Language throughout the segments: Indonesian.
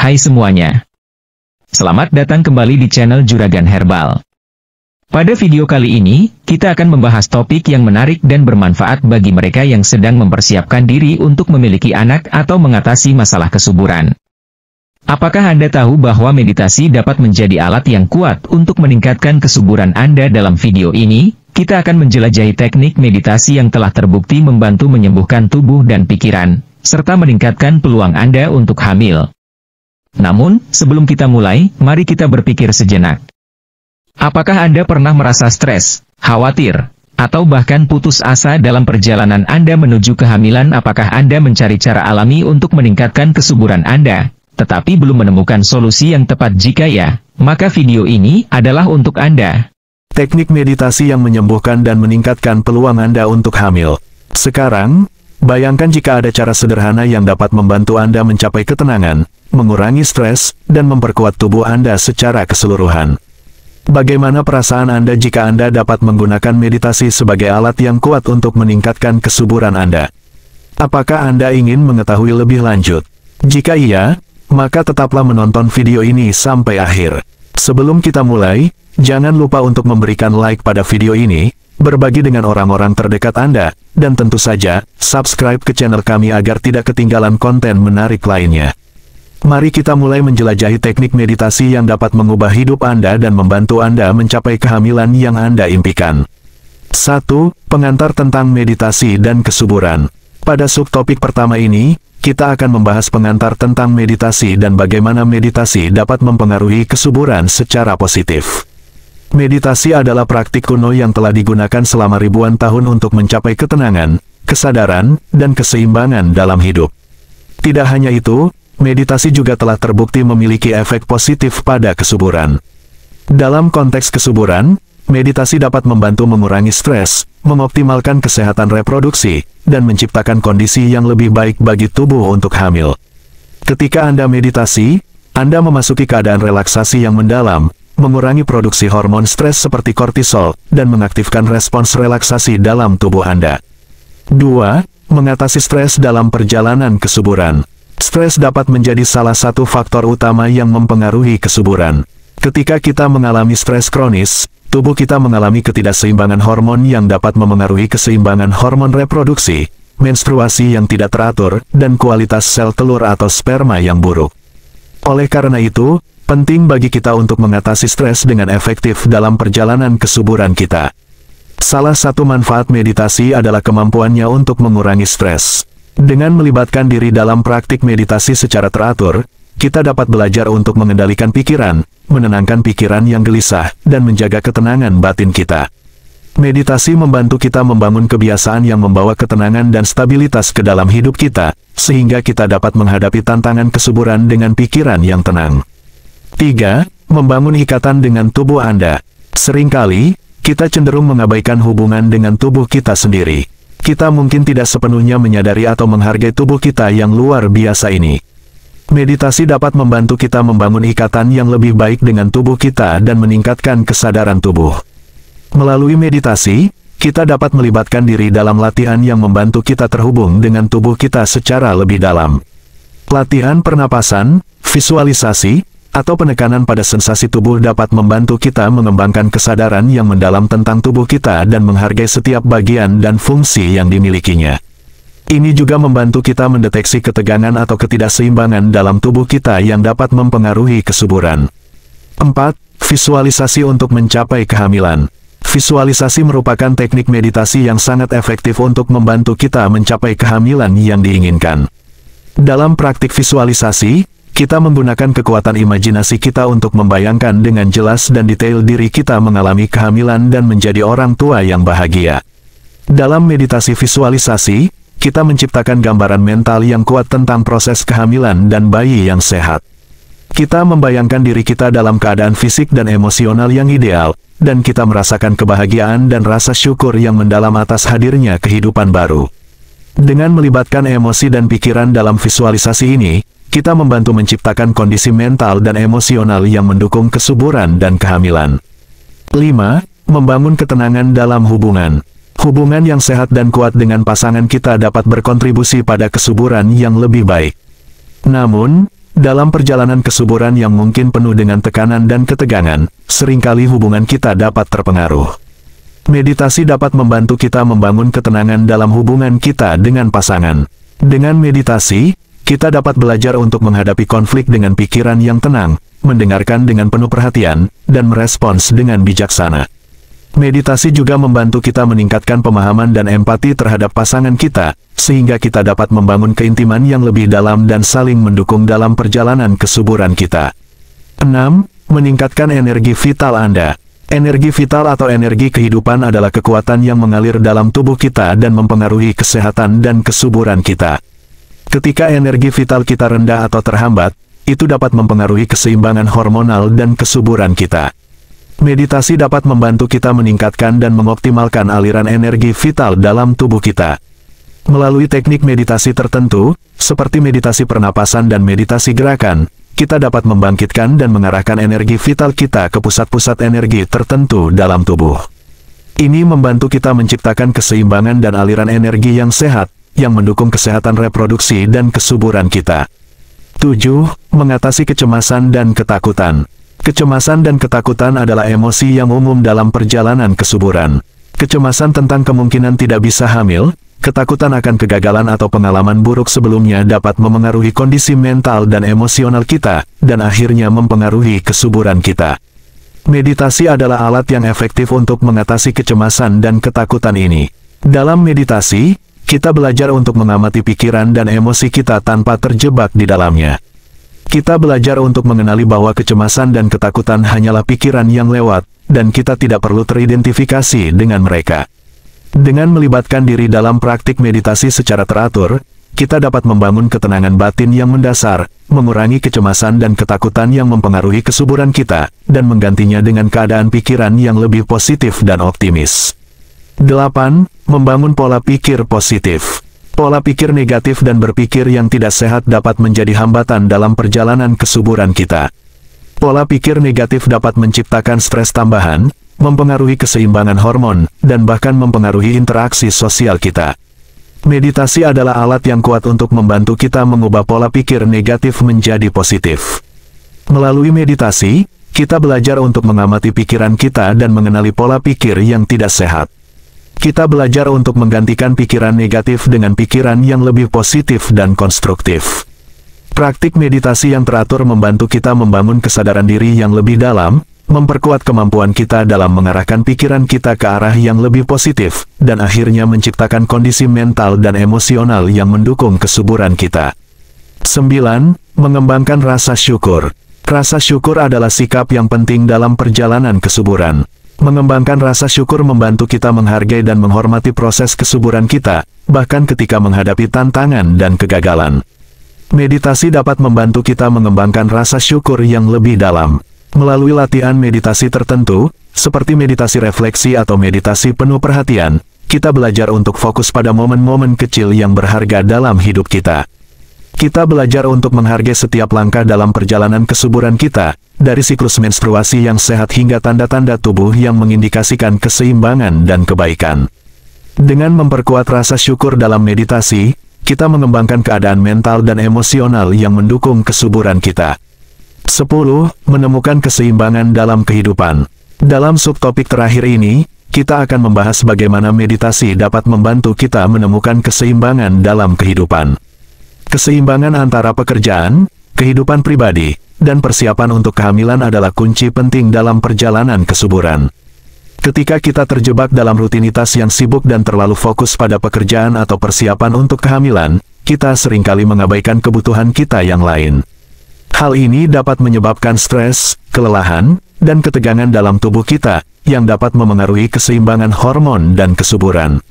Hai semuanya. Selamat datang kembali di channel Juragan Herbal. Pada video kali ini, kita akan membahas topik yang menarik dan bermanfaat bagi mereka yang sedang mempersiapkan diri untuk memiliki anak atau mengatasi masalah kesuburan. Apakah Anda tahu bahwa meditasi dapat menjadi alat yang kuat untuk meningkatkan kesuburan Anda? Dalam video ini, kita akan menjelajahi teknik meditasi yang telah terbukti membantu menyembuhkan tubuh dan pikiran, serta meningkatkan peluang Anda untuk hamil. Namun, sebelum kita mulai, mari kita berpikir sejenak. Apakah Anda pernah merasa stres, khawatir, atau bahkan putus asa dalam perjalanan Anda menuju kehamilan? Apakah Anda mencari cara alami untuk meningkatkan kesuburan Anda, tetapi belum menemukan solusi yang tepat? Jika ya, maka video ini adalah untuk Anda. Teknik meditasi yang menyembuhkan dan meningkatkan peluang Anda untuk hamil. Sekarang, bayangkan jika ada cara sederhana yang dapat membantu Anda mencapai ketenangan, mengurangi stres, dan memperkuat tubuh Anda secara keseluruhan. Bagaimana perasaan Anda jika Anda dapat menggunakan meditasi sebagai alat yang kuat untuk meningkatkan kesuburan Anda? Apakah Anda ingin mengetahui lebih lanjut? Jika iya, maka tetaplah menonton video ini sampai akhir. Sebelum kita mulai, jangan lupa untuk memberikan like pada video ini, berbagi dengan orang-orang terdekat Anda, dan tentu saja, subscribe ke channel kami agar tidak ketinggalan konten menarik lainnya. Mari kita mulai menjelajahi teknik meditasi yang dapat mengubah hidup Anda dan membantu Anda mencapai kehamilan yang Anda impikan. 1. Pengantar tentang meditasi dan kesuburan. Pada subtopik pertama ini, kita akan membahas pengantar tentang meditasi dan bagaimana meditasi dapat mempengaruhi kesuburan secara positif. Meditasi adalah praktik kuno yang telah digunakan selama ribuan tahun untuk mencapai ketenangan, kesadaran, dan keseimbangan dalam hidup. Tidak hanya itu, meditasi juga telah terbukti memiliki efek positif pada kesuburan. Dalam konteks kesuburan, meditasi dapat membantu mengurangi stres, mengoptimalkan kesehatan reproduksi, dan menciptakan kondisi yang lebih baik bagi tubuh untuk hamil. Ketika Anda meditasi, Anda memasuki keadaan relaksasi yang mendalam, mengurangi produksi hormon stres seperti kortisol, dan mengaktifkan respons relaksasi dalam tubuh Anda. 2. Mengatasi stres dalam perjalanan kesuburan. Stres dapat menjadi salah satu faktor utama yang mempengaruhi kesuburan. Ketika kita mengalami stres kronis, tubuh kita mengalami ketidakseimbangan hormon yang dapat memengaruhi keseimbangan hormon reproduksi, menstruasi yang tidak teratur, dan kualitas sel telur atau sperma yang buruk. Oleh karena itu, penting bagi kita untuk mengatasi stres dengan efektif dalam perjalanan kesuburan kita. Salah satu manfaat meditasi adalah kemampuannya untuk mengurangi stres. Dengan melibatkan diri dalam praktik meditasi secara teratur, kita dapat belajar untuk mengendalikan pikiran, menenangkan pikiran yang gelisah, dan menjaga ketenangan batin kita. Meditasi membantu kita membangun kebiasaan yang membawa ketenangan dan stabilitas ke dalam hidup kita, sehingga kita dapat menghadapi tantangan kesuburan dengan pikiran yang tenang. 3. Membangun ikatan dengan tubuh Anda. Seringkali, kita cenderung mengabaikan hubungan dengan tubuh kita sendiri. Kita mungkin tidak sepenuhnya menyadari atau menghargai tubuh kita yang luar biasa ini. Meditasi dapat membantu kita membangun ikatan yang lebih baik dengan tubuh kita dan meningkatkan kesadaran tubuh. Melalui meditasi, kita dapat melibatkan diri dalam latihan yang membantu kita terhubung dengan tubuh kita secara lebih dalam. Latihan pernapasan, visualisasi, atau penekanan pada sensasi tubuh dapat membantu kita mengembangkan kesadaran yang mendalam tentang tubuh kita dan menghargai setiap bagian dan fungsi yang dimilikinya. Ini juga membantu kita mendeteksi ketegangan atau ketidakseimbangan dalam tubuh kita yang dapat mempengaruhi kesuburan. 4. Visualisasi untuk mencapai kehamilan. Visualisasi merupakan teknik meditasi yang sangat efektif untuk membantu kita mencapai kehamilan yang diinginkan. Dalam praktik visualisasi, kita menggunakan kekuatan imajinasi kita untuk membayangkan dengan jelas dan detail diri kita mengalami kehamilan dan menjadi orang tua yang bahagia. Dalam meditasi visualisasi, kita menciptakan gambaran mental yang kuat tentang proses kehamilan dan bayi yang sehat. Kita membayangkan diri kita dalam keadaan fisik dan emosional yang ideal, dan kita merasakan kebahagiaan dan rasa syukur yang mendalam atas hadirnya kehidupan baru. Dengan melibatkan emosi dan pikiran dalam visualisasi ini, kita membantu menciptakan kondisi mental dan emosional yang mendukung kesuburan dan kehamilan. 5. Membangun ketenangan dalam hubungan. Hubungan yang sehat dan kuat dengan pasangan kita dapat berkontribusi pada kesuburan yang lebih baik. Namun, Dalam perjalanan kesuburan yang mungkin penuh dengan tekanan dan ketegangan, seringkali hubungan kita dapat terpengaruh. Meditasi dapat membantu kita membangun ketenangan dalam hubungan kita dengan pasangan. Dengan meditasi, kita dapat belajar untuk menghadapi konflik dengan pikiran yang tenang, mendengarkan dengan penuh perhatian, dan merespons dengan bijaksana. Meditasi juga membantu kita meningkatkan pemahaman dan empati terhadap pasangan kita, sehingga kita dapat membangun keintiman yang lebih dalam dan saling mendukung dalam perjalanan kesuburan kita. 6. Meningkatkan energi vital Anda. Energi vital atau energi kehidupan adalah kekuatan yang mengalir dalam tubuh kita dan mempengaruhi kesehatan dan kesuburan kita. Ketika energi vital kita rendah atau terhambat, itu dapat mempengaruhi keseimbangan hormonal dan kesuburan kita. Meditasi dapat membantu kita meningkatkan dan mengoptimalkan aliran energi vital dalam tubuh kita. Melalui teknik meditasi tertentu, seperti meditasi pernapasan dan meditasi gerakan, kita dapat membangkitkan dan mengarahkan energi vital kita ke pusat-pusat energi tertentu dalam tubuh. Ini membantu kita menciptakan keseimbangan dan aliran energi yang sehat, yang mendukung kesehatan reproduksi dan kesuburan kita. 7. Mengatasi kecemasan dan ketakutan. Kecemasan dan ketakutan adalah emosi yang umum dalam perjalanan kesuburan. Kecemasan tentang kemungkinan tidak bisa hamil, ketakutan akan kegagalan atau pengalaman buruk sebelumnya dapat memengaruhi kondisi mental dan emosional kita, dan akhirnya mempengaruhi kesuburan kita. Meditasi adalah alat yang efektif untuk mengatasi kecemasan dan ketakutan ini. Dalam meditasi, kita belajar untuk mengamati pikiran dan emosi kita tanpa terjebak di dalamnya. Kita belajar untuk mengenali bahwa kecemasan dan ketakutan hanyalah pikiran yang lewat, dan kita tidak perlu teridentifikasi dengan mereka. Dengan melibatkan diri dalam praktik meditasi secara teratur, kita dapat membangun ketenangan batin yang mendasar, mengurangi kecemasan dan ketakutan yang mempengaruhi kesuburan kita, dan menggantinya dengan keadaan pikiran yang lebih positif dan optimis. 8. Membangun pola pikir positif. Pola pikir negatif dan berpikir yang tidak sehat dapat menjadi hambatan dalam perjalanan kesuburan kita. Pola pikir negatif dapat menciptakan stres tambahan, mempengaruhi keseimbangan hormon, dan bahkan mempengaruhi interaksi sosial kita. Meditasi adalah alat yang kuat untuk membantu kita mengubah pola pikir negatif menjadi positif. Melalui meditasi, kita belajar untuk mengamati pikiran kita dan mengenali pola pikir yang tidak sehat. Kita belajar untuk menggantikan pikiran negatif dengan pikiran yang lebih positif dan konstruktif. Praktik meditasi yang teratur membantu kita membangun kesadaran diri yang lebih dalam, memperkuat kemampuan kita dalam mengarahkan pikiran kita ke arah yang lebih positif, dan akhirnya menciptakan kondisi mental dan emosional yang mendukung kesuburan kita. 9. Mengembangkan rasa syukur. Rasa syukur adalah sikap yang penting dalam perjalanan kesuburan. Mengembangkan rasa syukur membantu kita menghargai dan menghormati proses kesuburan kita, bahkan ketika menghadapi tantangan dan kegagalan. Meditasi dapat membantu kita mengembangkan rasa syukur yang lebih dalam. Melalui latihan meditasi tertentu, seperti meditasi refleksi atau meditasi penuh perhatian, kita belajar untuk fokus pada momen-momen kecil yang berharga dalam hidup kita. Kita belajar untuk menghargai setiap langkah dalam perjalanan kesuburan kita, dari siklus menstruasi yang sehat hingga tanda-tanda tubuh yang mengindikasikan keseimbangan dan kebaikan. Dengan memperkuat rasa syukur dalam meditasi, kita mengembangkan keadaan mental dan emosional yang mendukung kesuburan kita. 10. Menemukan keseimbangan dalam kehidupan. Dalam subtopik terakhir ini, kita akan membahas bagaimana meditasi dapat membantu kita menemukan keseimbangan dalam kehidupan. Keseimbangan antara pekerjaan, kehidupan pribadi, dan persiapan untuk kehamilan adalah kunci penting dalam perjalanan kesuburan. Ketika kita terjebak dalam rutinitas yang sibuk dan terlalu fokus pada pekerjaan atau persiapan untuk kehamilan, kita seringkali mengabaikan kebutuhan kita yang lain. Hal ini dapat menyebabkan stres, kelelahan, dan ketegangan dalam tubuh kita, yang dapat memengaruhi keseimbangan hormon dan kesuburan.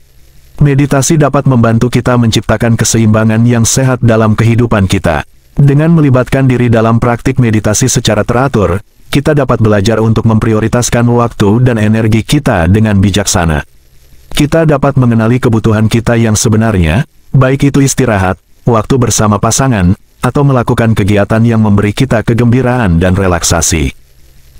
Meditasi dapat membantu kita menciptakan keseimbangan yang sehat dalam kehidupan kita. Dengan melibatkan diri dalam praktik meditasi secara teratur, kita dapat belajar untuk memprioritaskan waktu dan energi kita dengan bijaksana. Kita dapat mengenali kebutuhan kita yang sebenarnya, baik itu istirahat, waktu bersama pasangan, atau melakukan kegiatan yang memberi kita kegembiraan dan relaksasi.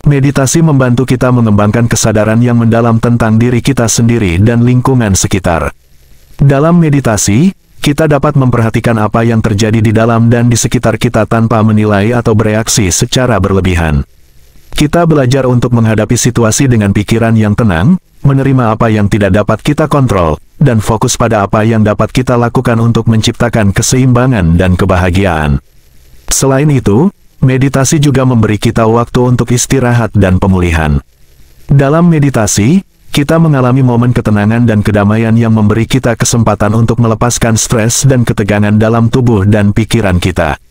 Meditasi membantu kita mengembangkan kesadaran yang mendalam tentang diri kita sendiri dan lingkungan sekitar. Dalam meditasi, kita dapat memperhatikan apa yang terjadi di dalam dan di sekitar kita tanpa menilai atau bereaksi secara berlebihan. Kita belajar untuk menghadapi situasi dengan pikiran yang tenang, menerima apa yang tidak dapat kita kontrol, dan fokus pada apa yang dapat kita lakukan untuk menciptakan keseimbangan dan kebahagiaan. Selain itu, meditasi juga memberi kita waktu untuk istirahat dan pemulihan. Dalam meditasi, kita mengalami momen ketenangan dan kedamaian yang memberi kita kesempatan untuk melepaskan stres dan ketegangan dalam tubuh dan pikiran kita.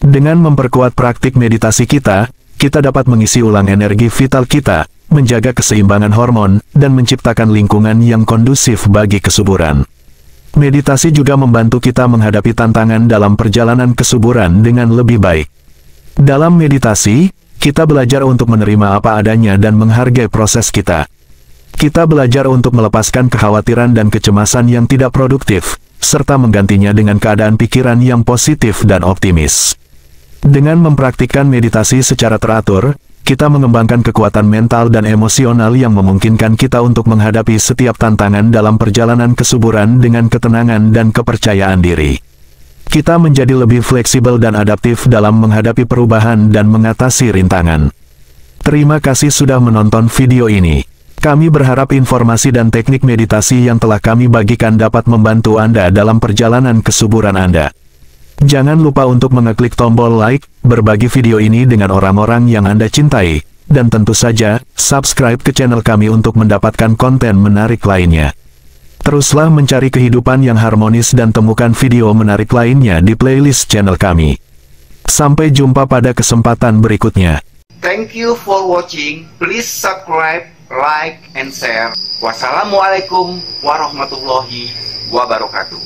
Dengan memperkuat praktik meditasi kita dapat mengisi ulang energi vital kita, menjaga keseimbangan hormon, dan menciptakan lingkungan yang kondusif bagi kesuburan. Meditasi juga membantu kita menghadapi tantangan dalam perjalanan kesuburan dengan lebih baik. Dalam meditasi, kita belajar untuk menerima apa adanya dan menghargai proses kita. Kita belajar untuk melepaskan kekhawatiran dan kecemasan yang tidak produktif, serta menggantinya dengan keadaan pikiran yang positif dan optimis. Dengan mempraktikkan meditasi secara teratur, kita mengembangkan kekuatan mental dan emosional yang memungkinkan kita untuk menghadapi setiap tantangan dalam perjalanan kesuburan dengan ketenangan dan kepercayaan diri. Kita menjadi lebih fleksibel dan adaptif dalam menghadapi perubahan dan mengatasi rintangan. Terima kasih sudah menonton video ini. Kami berharap informasi dan teknik meditasi yang telah kami bagikan dapat membantu Anda dalam perjalanan kesuburan Anda. Jangan lupa untuk mengeklik tombol like, berbagi video ini dengan orang-orang yang Anda cintai, dan tentu saja, subscribe ke channel kami untuk mendapatkan konten menarik lainnya. Teruslah mencari kehidupan yang harmonis dan temukan video menarik lainnya di playlist channel kami. Sampai jumpa pada kesempatan berikutnya. Thank you for watching. Please subscribe, like, and share. Wassalamualaikum warahmatullahi wabarakatuh.